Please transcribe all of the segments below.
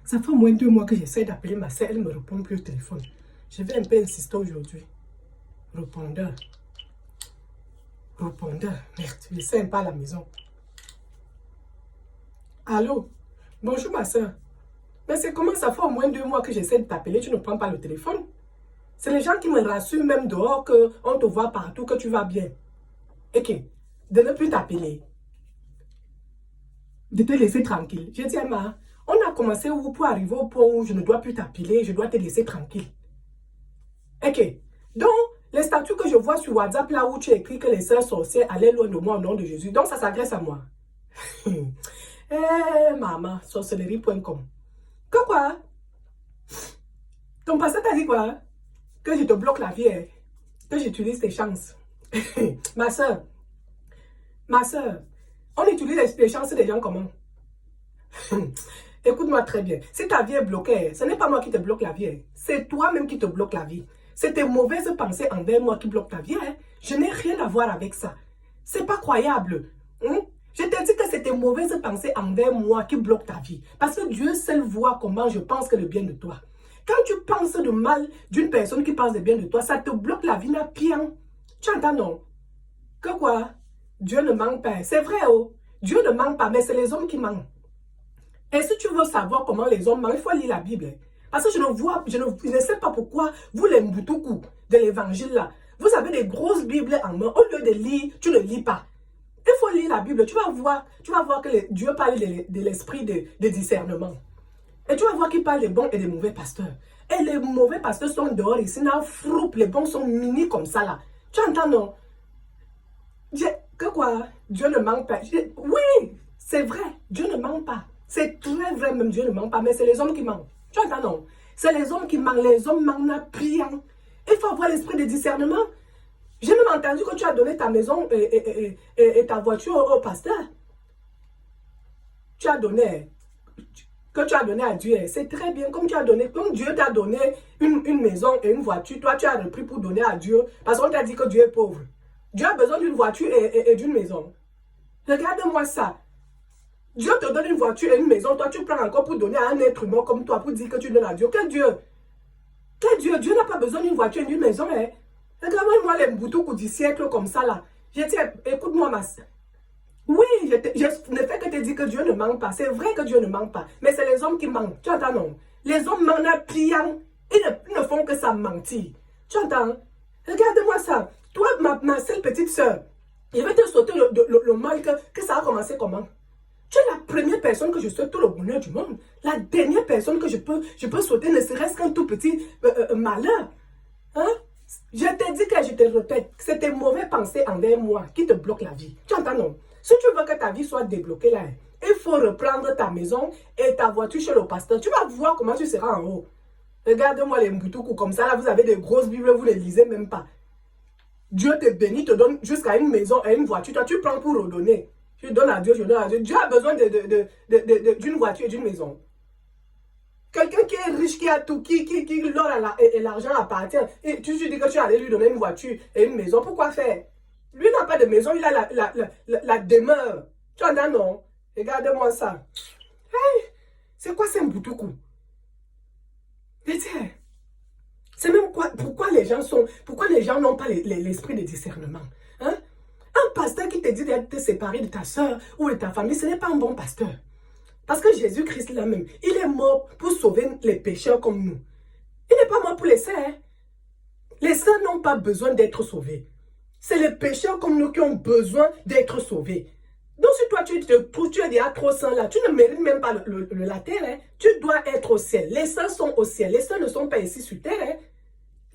Ça fait au moins 2 mois que j'essaie d'appeler ma soeur, elle ne me répond plus au téléphone. Je vais un peu insister aujourd'hui. Répondeur. Répondeur. Merde, je ne sais pas à la maison. Allô? Bonjour ma soeur. Mais c'est comment ça fait au moins 2 mois que j'essaie de t'appeler, tu ne prends pas le téléphone? C'est les gens qui me rassurent même dehors qu'on te voit partout, que tu vas bien. Ok, de ne plus t'appeler. De te laisser tranquille. Je dis Emma, on a commencé où pour arriver au point où je ne dois plus t'appeler, je dois te laisser tranquille. Ok, donc les statuts que je vois sur WhatsApp là où tu écris que les sœurs sorcières allaient loin de moi au nom de Jésus, donc ça s'adresse à moi. Maman, sorcellerie.com. Que quoi? Ton pasteur t'a dit quoi? Que je te bloque la vie, hein? Que j'utilise tes chances. Ma soeur, on utilise les chances des gens comment? Écoute-moi très bien. Si ta vie est bloquée, ce n'est pas moi qui te bloque la vie. C'est toi-même qui te bloque la vie. C'est tes mauvaises pensées envers moi qui bloquent ta vie. Je n'ai rien à voir avec ça. C'est pas croyable. Je te dis que c'est tes mauvaises pensées envers moi qui bloquent ta vie. Parce que Dieu seul voit comment je pense que le bien de toi. Quand tu penses de mal d'une personne qui pense de bien de toi, ça te bloque la vie, n'a pire. Tu entends, non? Que quoi? Dieu ne ment pas. C'est vrai, oh. Dieu ne ment pas, mais c'est les hommes qui mentent. Et si tu veux savoir comment les hommes mentent, il faut lire la Bible. Parce que je ne sais pas pourquoi vous les Mbutuku de l'évangile là, vous avez des grosses Bibles en main. Au lieu de lire, tu ne lis pas. Il faut lire la Bible. Tu vas voir que Dieu parle de l'esprit de discernement. Et tu vas voir qu'il parle des bons et des mauvais pasteurs. Et les mauvais pasteurs sont dehors ici, là, froupe, les bons sont mini comme ça là. Tu entends, non? Que quoi? Dieu ne ment pas. Oui, c'est vrai, Dieu ne ment pas. C'est très vrai, même Dieu ne ment pas, mais c'est les hommes qui mentent. Tu entends, non? C'est les hommes qui mentent. Les hommes mentent à priant. Il faut avoir l'esprit de discernement. J'ai même entendu que tu as donné ta maison et ta voiture au pasteur. Tu as donné, que tu as donné à Dieu. C'est très bien, comme Dieu t'a donné une maison et une voiture, toi tu as repris pour donner à Dieu, parce qu'on t'a dit que Dieu est pauvre. Dieu a besoin d'une voiture et d'une maison. Regarde-moi ça. Dieu te donne une voiture et une maison. Toi, tu prends encore pour donner à un être humain comme toi, pour dire que tu donnes à Dieu. Dieu n'a pas besoin d'une voiture et d'une maison. Hein. Regarde-moi les boutouks du siècle comme ça, là. Je dis, écoute-moi, ma soeur. Oui, je ne fais que te dire que Dieu ne ment pas. C'est vrai que Dieu ne ment pas. Mais c'est les hommes qui mentent. Tu entends, non? Les hommes mentent en priant. Ils ne font que ça mentir. Tu entends? Regarde-moi ça. Toi, ma seule petite soeur, je vais te sauter le mal que ça a commencé comment? Tu es la première personne que je souhaite tout le bonheur du monde. La dernière personne que je peux souhaiter, ne serait-ce qu'un tout petit malheur. Hein? Je te dis que je te répète, c'est tes mauvaises pensées envers moi qui te bloquent la vie. Tu entends, non? Si tu veux que ta vie soit débloquée là, il faut reprendre ta maison et ta voiture chez le pasteur. Tu vas voir comment tu seras en haut. Regarde-moi les Mbutuku comme ça, là, vous avez des grosses Bibles, vous ne les lisez même pas. Dieu te bénit, te donne jusqu'à une maison et une voiture. Toi, tu prends pour redonner. Je donne à Dieu, je donne à Dieu. Dieu a besoin d'une voiture et d'une maison. Quelqu'un qui est riche, qui a tout, qui l'or et l'argent appartient. Et tu dis que tu allais lui donner une voiture et une maison. Pourquoi faire? Lui n'a pas de maison, il a la demeure. Tu entends, non? Regarde-moi ça. Hey, c'est quoi ce Mbutuku? C'est même quoi, pourquoi les gens n'ont pas l'esprit de discernement? Hein? Un pasteur qui te dit d'être séparé de ta soeur ou de ta famille, ce n'est pas un bon pasteur. Parce que Jésus-Christ là même, il est mort pour sauver les pécheurs comme nous. Il n'est pas mort pour les saints. Les saints n'ont pas besoin d'être sauvés. C'est les pécheurs comme nous qui ont besoin d'être sauvés. Donc si toi tu es déjà trop saint là, tu ne mérites même pas la terre. Hein. Tu dois être au ciel. Les saints sont au ciel. Les saints ne sont pas ici sur terre. Hein.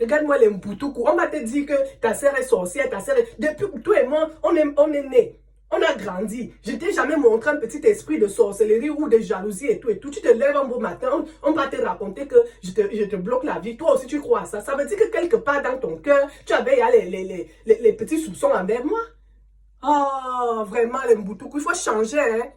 Regarde-moi les Mbutuku. On va te dire que ta sœur est sorcière, ta sœur est... Depuis toi et moi, on est nés. On a grandi. Je ne t'ai jamais montré un petit esprit de sorcellerie ou de jalousie et tout et tout. Tu te lèves un beau matin, on va te raconter que je te bloque la vie. Toi aussi, tu crois à ça. Ça veut dire que quelque part dans ton cœur, tu avais les petits soupçons envers moi. Oh, vraiment, les Mbutuku, il faut changer. Hein?